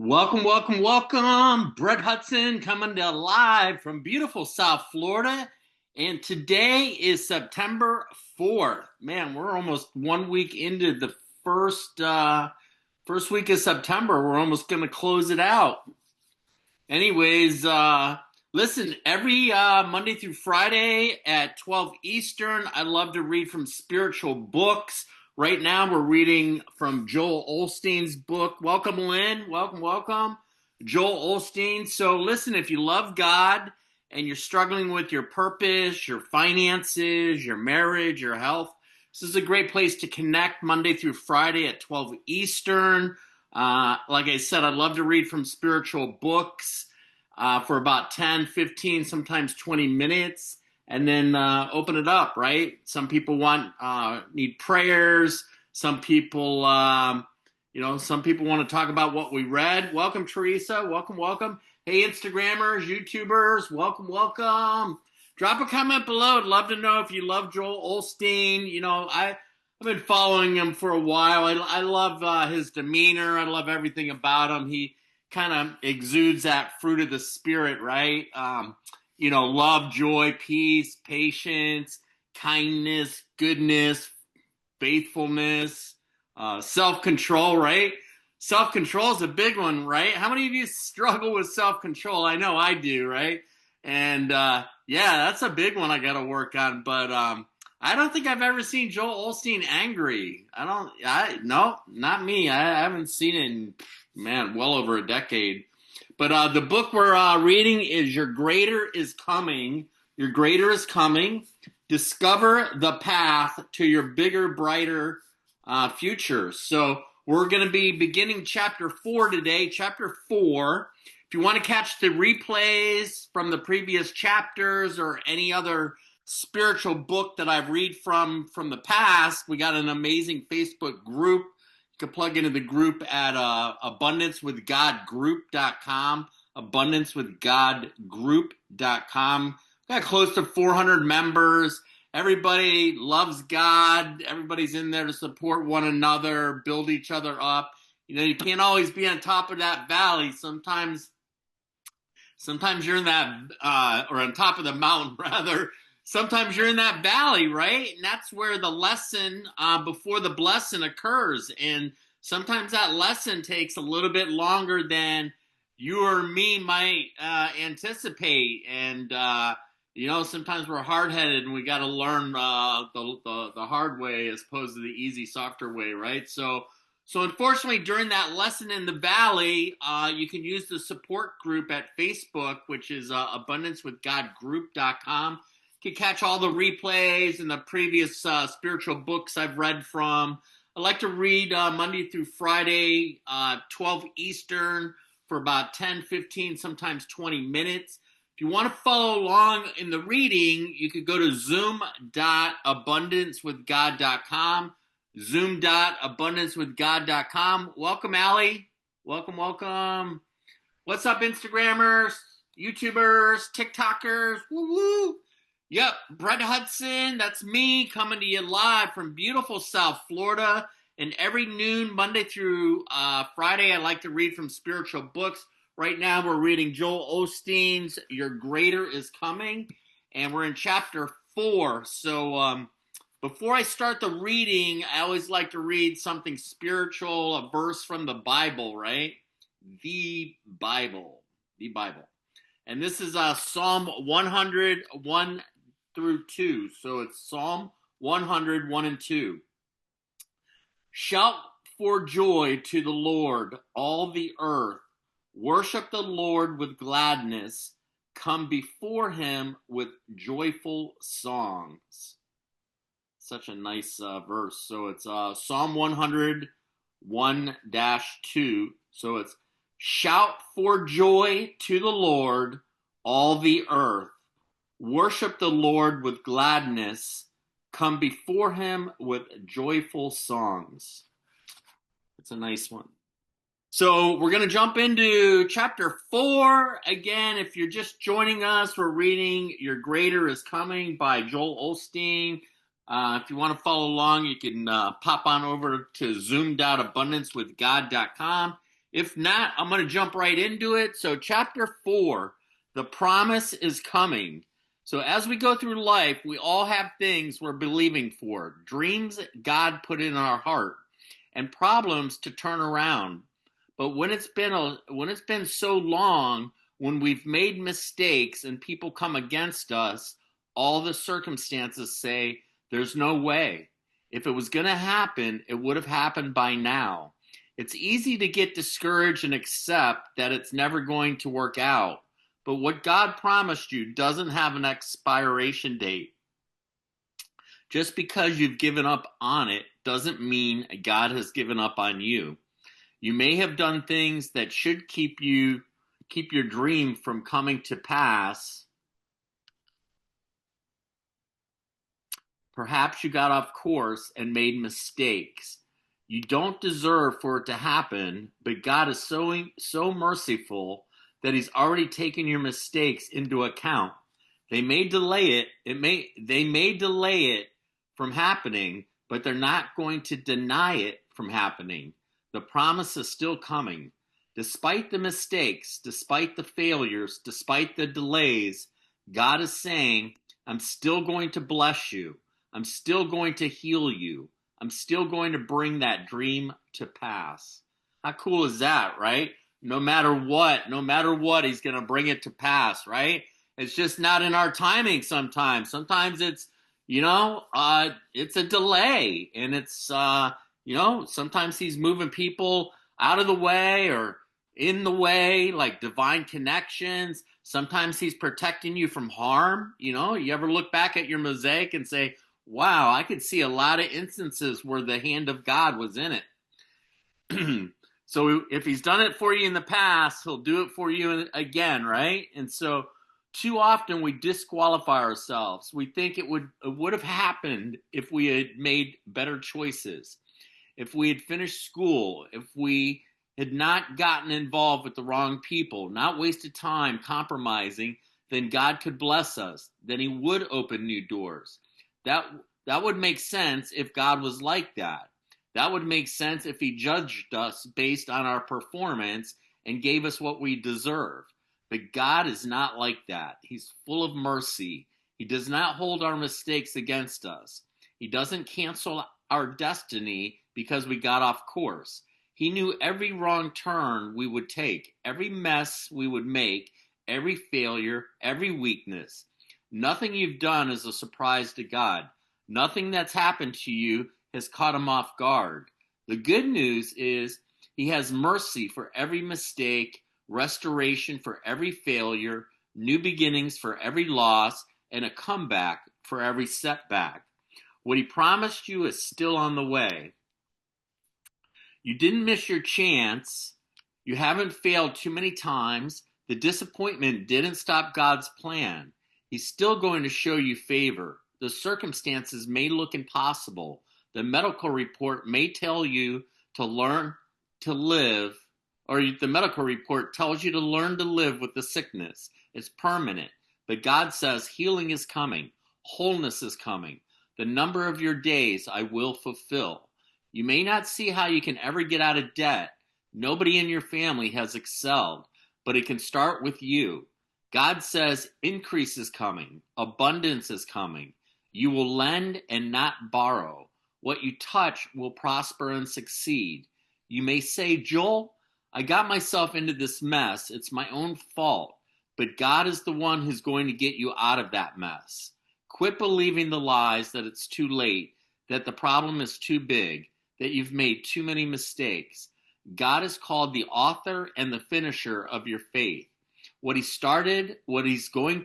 Welcome, welcome, welcome. Brett Hudson coming to live from beautiful South Florida. And today is September 4th. Man, we're almost 1 week into the first week of September. We're almost going to close it out. Anyways, listen, every Monday through Friday at 12 Eastern, I love to read from spiritual books. Right now, we're reading from Joel Osteen's book. Welcome, Lynn. Welcome, welcome. Joel Osteen. So listen, if you love God and you're struggling with your purpose, your finances, your marriage, your health, this is a great place to connect Monday through Friday at 12 Eastern. Like I said, I love to read from spiritual books for about 10, 15, sometimes 20 minutes. And then open it up, right? Some people need prayers. Some people, some people want to talk about what we read. Welcome, Teresa. Welcome, welcome. Hey, Instagrammers, YouTubers, welcome, welcome. Drop a comment below. I'd love to know if you love Joel Osteen. I've been following him for a while. I love his demeanor. I love everything about him. He kind of exudes that fruit of the spirit, right? Love, joy, peace, patience, kindness, goodness, faithfulness, self-control, right? Self-control is a big one, right? How many of you struggle with self-control? I know I do, right? And that's a big one I got to work on. But I don't think I've ever seen Joel Osteen angry. No, not me. I haven't seen it in, well over a decade. But the book we're reading is Your Greater is Coming. Your Greater is Coming. Discover the path to your bigger, brighter future. So we're going to be beginning chapter 4 today. Chapter 4. If you want to catch the replays from the previous chapters or any other spiritual book that I've read from the past, we got an amazing Facebook group. You can plug into the group at abundancewithgodgroup.com, abundancewithgodgroup.com. Got close to 400 members. Everybody loves God. Everybody's in there to support one another, build each other up. You can't always be on top of that valley. Sometimes you're in that, or on top of the mountain, rather. Sometimes you're in that valley, right? And that's where the lesson before the blessing occurs. And sometimes that lesson takes a little bit longer than you or me might anticipate. And, sometimes we're hard-headed and we got to learn the hard way as opposed to the easy, softer way, right? So unfortunately, during that lesson in the valley, you can use the support group at Facebook, which is abundancewithgodgroup.com. You can catch all the replays and the previous spiritual books I've read from. I like to read Monday through Friday, 12 Eastern, for about 10, 15, sometimes 20 minutes. If you want to follow along in the reading, you could go to zoom.abundancewithgod.com, zoom.abundancewithgod.com. Welcome, Allie. Welcome, welcome. What's up, Instagrammers, YouTubers, TikTokers? Woo-woo. Yep, Brett Hudson, that's me coming to you live from beautiful South Florida. And every noon, Monday through Friday, I like to read from spiritual books. Right now, we're reading Joel Osteen's Your Greater is Coming, and we're in chapter 4. So before I start the reading, I always like to read something spiritual, a verse from the Bible, right? The Bible. And this is Psalm 101 through 2. So it's Psalm 101 and 2. Shout for joy to the Lord, all the earth. Worship the Lord with gladness. Come before him with joyful songs. Such a nice verse. So it's Psalm 101-2. So it's shout for joy to the Lord, all the earth. Worship the Lord with gladness. Come before him with joyful songs. It's a nice one. So we're going to jump into chapter 4. Again, if you're just joining us, we're reading Your Greater is Coming by Joel Osteen. If you want to follow along, you can pop on over to zoom.abundancewithgod.com. If not, I'm going to jump right into it. So, chapter 4, the promise is coming. So, as we go through life, we all have things we're believing for, dreams God put in our heart, and problems to turn around. But when it's been so long, when we've made mistakes and people come against us, all the circumstances say there's no way. If it was going to happen, it would have happened by now. It's easy to get discouraged and accept that it's never going to work out. But what God promised you doesn't have an expiration date. Just because you've given up on it doesn't mean God has given up on you. You may have done things that should keep your dream from coming to pass. Perhaps you got off course and made mistakes. You don't deserve for it to happen, but God is so merciful that He's already taken your mistakes into account. They may delay it from happening, but they're not going to deny it from happening. The promise is still coming. Despite the mistakes, despite the failures, despite the delays, God is saying, I'm still going to bless you. I'm still going to heal you. I'm still going to bring that dream to pass. How cool is that, right? No matter what, He's going to bring it to pass, right? It's just not in our timing sometimes. Sometimes it's, it's a delay, and it's, sometimes He's moving people out of the way or in the way, like divine connections. Sometimes He's protecting you from harm. You ever look back at your mosaic and say, wow, I could see a lot of instances where the hand of God was in it. So if He's done it for you in the past, He'll do it for you again, right? And so too often we disqualify ourselves. We think it would have happened if we had made better choices, if we had finished school, if we had not gotten involved with the wrong people, not wasted time compromising, then God could bless us. Then He would open new doors. That would make sense if God was like that. That would make sense if He judged us based on our performance and gave us what we deserve. But God is not like that. He's full of mercy. He does not hold our mistakes against us. He doesn't cancel our destiny because we got off course. He knew every wrong turn we would take, every mess we would make, every failure, every weakness. Nothing you've done is a surprise to God. Nothing that's happened to you has caught Him off guard. The good news is He has mercy for every mistake, restoration for every failure, new beginnings for every loss, and a comeback for every setback. What He promised you is still on the way. You didn't miss your chance. You haven't failed too many times. The disappointment didn't stop God's plan. He's still going to show you favor. The circumstances may look impossible. The medical report may tell you to learn to live, or the medical report tells you to learn to live with the sickness. It's permanent. But God says healing is coming. Wholeness is coming. The number of your days I will fulfill. You may not see how you can ever get out of debt. Nobody in your family has excelled, but it can start with you. God says increase is coming. Abundance is coming. You will lend and not borrow. What you touch will prosper and succeed. You may say, Joel, I got myself into this mess. It's my own fault. But God is the one who's going to get you out of that mess. Quit believing the lies that it's too late, that the problem is too big, that you've made too many mistakes. God is called the author and the finisher of your faith. What He started, He's going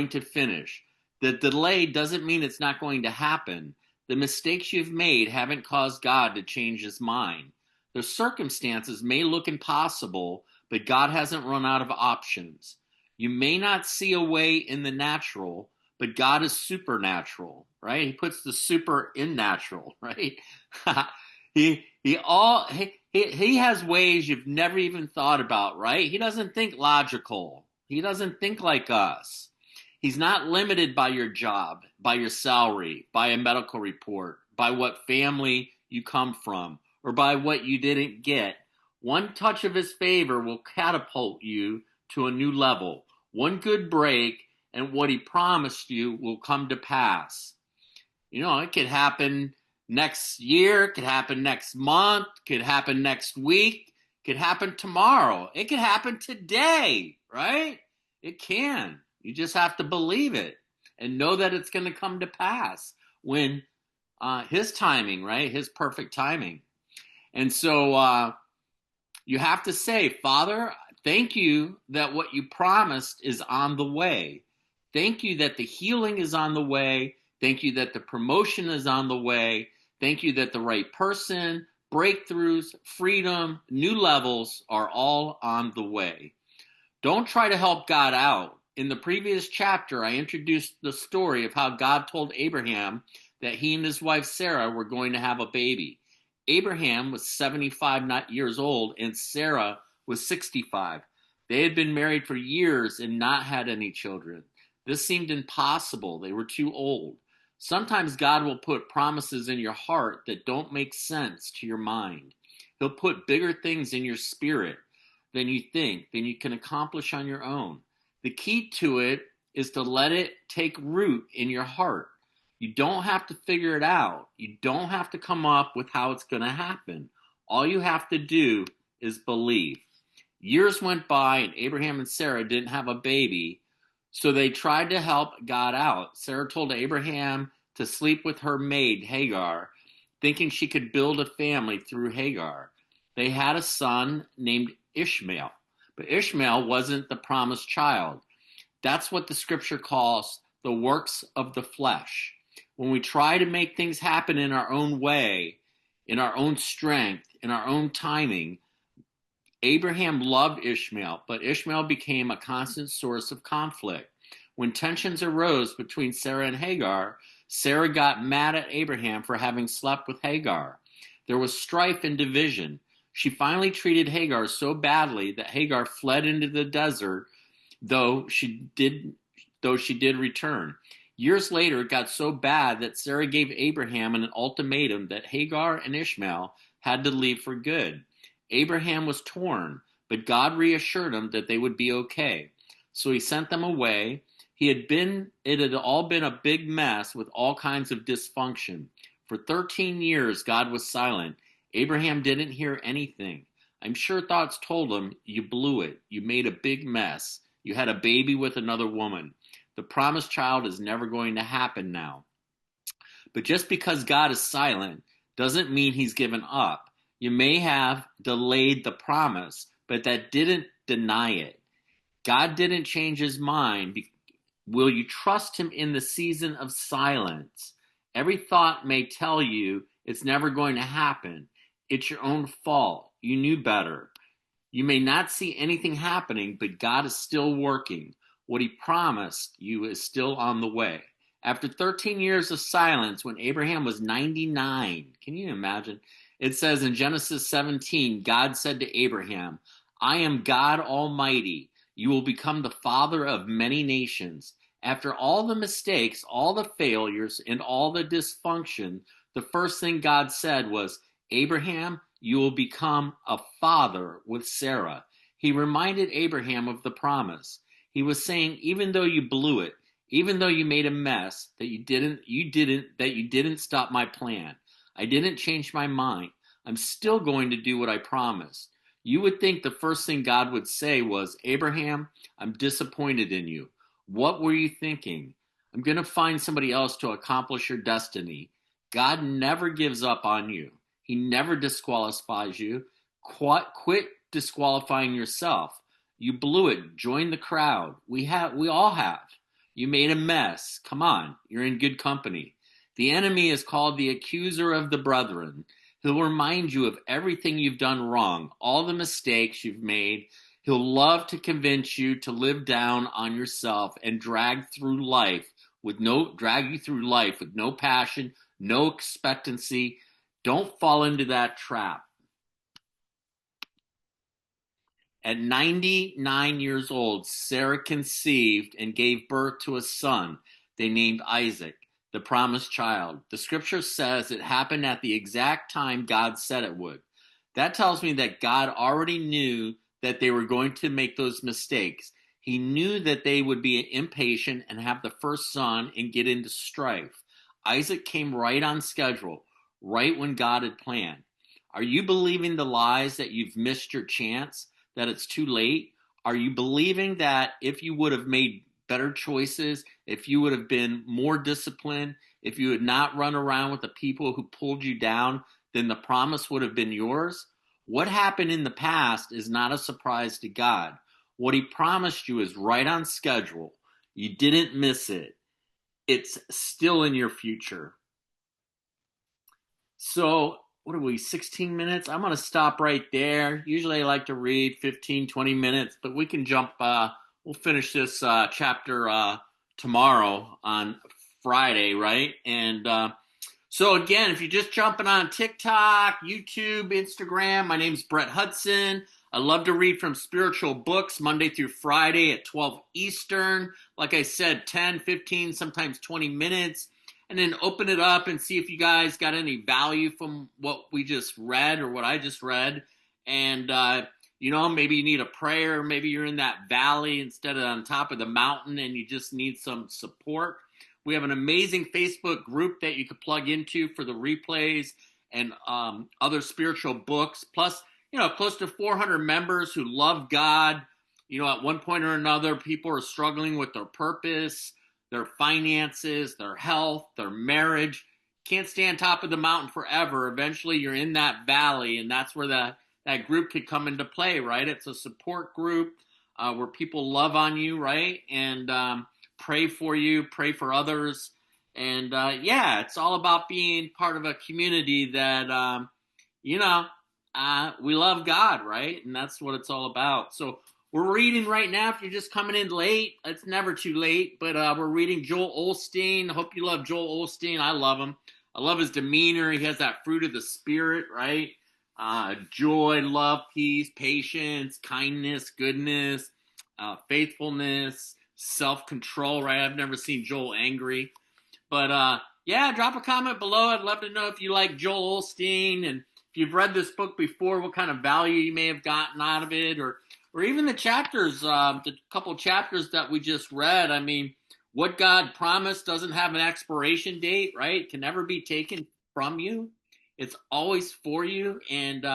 to finish. The delay doesn't mean it's not going to happen. The mistakes you've made haven't caused God to change His mind. The circumstances may look impossible, but God hasn't run out of options. You may not see a way in the natural, but God is supernatural, right? He puts the super in natural, right? He has ways you've never even thought about, right? He doesn't think logical. He doesn't think like us. He's not limited by your job, by your salary, by a medical report, by what family you come from, or by what you didn't get. One touch of his favor will catapult you to a new level. One good break, and what he promised you will come to pass. You know, it could happen next year, it could happen next month, it could happen next week, it could happen tomorrow, it could happen today, right? It can. You just have to believe it and know that it's going to come to pass when his timing, right? His perfect timing. And so you have to say, Father, thank you that what you promised is on the way. Thank you that the healing is on the way. Thank you that the promotion is on the way. Thank you that the right person, breakthroughs, freedom, new levels are all on the way. Don't try to help God out. In the previous chapter, I introduced the story of how God told Abraham that he and his wife Sarah were going to have a baby. Abraham was 75 years old and Sarah was 65. They had been married for years and not had any children. This seemed impossible. They were too old. Sometimes God will put promises in your heart that don't make sense to your mind. He'll put bigger things in your spirit than you think, than you can accomplish on your own. The key to it is to let it take root in your heart. You don't have to figure it out. You don't have to come up with how it's going to happen. All you have to do is believe. Years went by and Abraham and Sarah didn't have a baby, so they tried to help God out. Sarah told Abraham to sleep with her maid, Hagar, thinking she could build a family through Hagar. They had a son named Ishmael, but Ishmael wasn't the promised child. That's what the scripture calls the works of the flesh. When we try to make things happen in our own way, in our own strength, in our own timing, Abraham loved Ishmael, but Ishmael became a constant source of conflict. When tensions arose between Sarah and Hagar, Sarah got mad at Abraham for having slept with Hagar. There was strife and division. She finally treated Hagar so badly that Hagar fled into the desert, though she did return. Years later, it got so bad that Sarah gave Abraham an ultimatum that Hagar and Ishmael had to leave for good. Abraham was torn, but God reassured him that they would be okay. So he sent them away. It had all been a big mess with all kinds of dysfunction. For 13 years, God was silent. Abraham didn't hear anything. I'm sure thoughts told him, you blew it. You made a big mess. You had a baby with another woman. The promised child is never going to happen now. But just because God is silent doesn't mean he's given up. You may have delayed the promise, but that didn't deny it. God didn't change his mind. Will you trust him in the season of silence? Every thought may tell you it's never going to happen. It's your own fault. You knew better. You may not see anything happening, but God is still working. What he promised you is still on the way. After 13 years of silence, when Abraham was 99, can you imagine? It says in Genesis 17, God said to Abraham, I am God Almighty. You will become the father of many nations. After all the mistakes, all the failures, and all the dysfunction, the first thing God said was, Abraham, you will become a father with Sarah. He reminded Abraham of the promise. He was saying, even though you blew it, even though you made a mess, that you didn't stop my plan. I didn't change my mind. I'm still going to do what I promised. You would think the first thing God would say was, Abraham, I'm disappointed in you. What were you thinking? I'm going to find somebody else to accomplish your destiny. God never gives up on you. He never disqualifies you. Quit disqualifying yourself. You blew it. Join the crowd. We all have. You made a mess. Come on. You're in good company. The enemy is called the accuser of the brethren. He'll remind you of everything you've done wrong, all the mistakes you've made. He'll love to convince you to live down on yourself and drag you through life with no passion, no expectancy. Don't fall into that trap. At 99 years old, Sarah conceived and gave birth to a son. They named Isaac. the promised child. The scripture says it happened at the exact time God said it would. That tells me that God already knew that they were going to make those mistakes. He knew that they would be impatient and have the first son and get into strife. Isaac came right on schedule, right when God had planned. Are you believing the lies that you've missed your chance, that it's too late? Are you believing that if you would have made better choices, if you would have been more disciplined, if you had not run around with the people who pulled you down, then the promise would have been yours? What happened in the past is not a surprise to God. What he promised you is right on schedule. You didn't miss it. It's still in your future. So, what are we, 16 minutes? I'm going to stop right there. Usually I like to read 15, 20 minutes, but we can jump. We'll finish this chapter tomorrow on Friday, right? And so again, if you're just jumping on TikTok, YouTube, Instagram, my name's Brett Hudson. I love to read from spiritual books Monday through Friday at 12 Eastern. Like I said, 10, 15, sometimes 20 minutes. And then open it up and see if you guys got any value from what we just read or what I just read. And, maybe you need a prayer. Maybe you're in that valley instead of on top of the mountain and you just need some support. We have an amazing Facebook group that you could plug into for the replays and other spiritual books. Plus, close to 400 members who love God. At one point or another, people are struggling with their purpose, their finances, their health, their marriage. Can't stay on top of the mountain forever. Eventually, you're in that valley, and that's where that group could come into play, right? It's a support group where people love on you, right? And pray for you, pray for others. And it's all about being part of a community that, we love God, right? And that's what it's all about. So we're reading right now. If you're just coming in late, it's never too late. But we're reading Joel Osteen. I hope you love Joel Osteen. I love him. I love his demeanor. He has that fruit of the spirit, right? Joy, love, peace, patience, kindness, goodness, faithfulness, self-control, right? I've never seen Joel angry. But drop a comment below. I'd love to know if you like Joel Osteen and if you've read this book before, what kind of value you may have gotten out of it, or even the chapters, the couple chapters that we just read. I mean, what God promised doesn't have an expiration date, right? It can never be taken from you. It's always for you. And,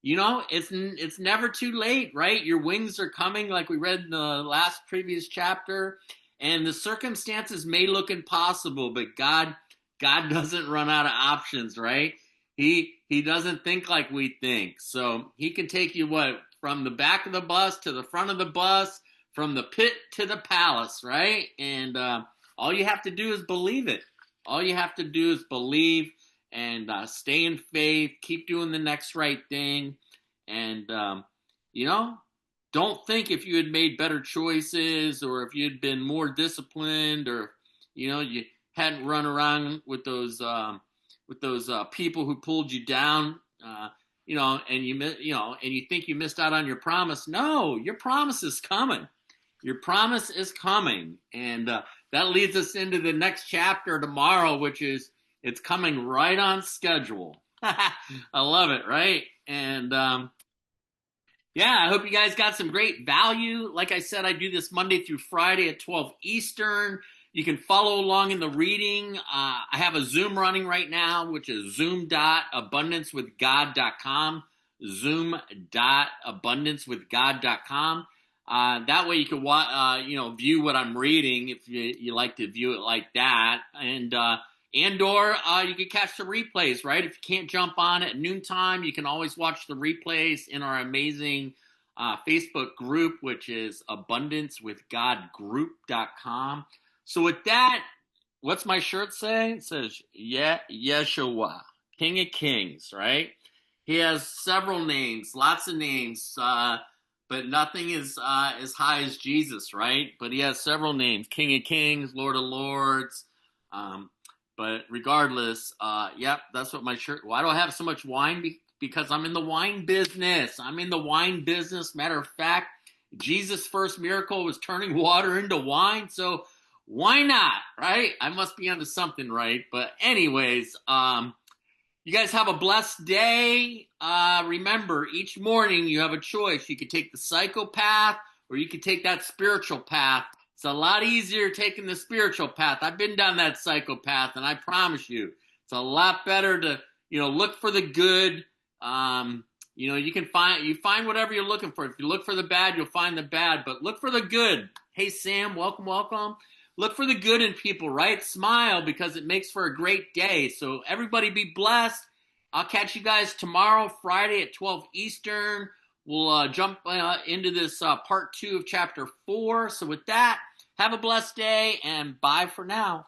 it's never too late, right? Your wings are coming, like we read in the previous chapter. And the circumstances may look impossible, but God doesn't run out of options, right? He doesn't think like we think. So he can take you from the back of the bus to the front of the bus, from the pit to the palace, right? And all you have to do is believe it. All you have to do is believe and stay in faith, keep doing the next right thing. And, don't think if you had made better choices or if you'd been more disciplined or, you hadn't run around with those people who pulled you down, and you think you missed out on your promise. No, your promise is coming. Your promise is coming. And that leads us into the next chapter tomorrow, which is it's coming right on schedule. I love it, right? And I hope you guys got some great value. Like I said, I do this Monday through Friday at 12 Eastern. You can follow along in the reading. I have a Zoom running right now, which is zoom.abundancewithgod.com, zoom.abundancewithgod.com. That way you can view what I'm reading if you like to view it like that. And you can catch the replays, right? If you can't jump on at noontime, you can always watch the replays in our amazing Facebook group, which is abundancewithgodgroup.com. So with that, what's my shirt say? It says, Yeshua, King of Kings, right? He has several names, lots of names, but nothing is as high as Jesus, right? But he has several names, King of Kings, Lord of Lords. But regardless, that's what my shirt. Why do I have so much wine? Because I'm in the wine business. Matter of fact, Jesus' first miracle was turning water into wine. So Why not, right? I must be onto something, right? But anyways, you guys have a blessed day. Remember, each morning you have a choice. You could take the psychopath or you could take that spiritual path. It's a lot easier taking the spiritual path. I've been down that psychopath, and I promise you, it's a lot better to, look for the good. You can find whatever you're looking for. If you look for the bad, you'll find the bad, but look for the good. Hey, Sam, welcome, welcome. Look for the good in people, right? Smile because it makes for a great day. So everybody be blessed. I'll catch you guys tomorrow, Friday at 12 Eastern. We'll jump into this part 2 of chapter 4. So with that, have a blessed day and bye for now.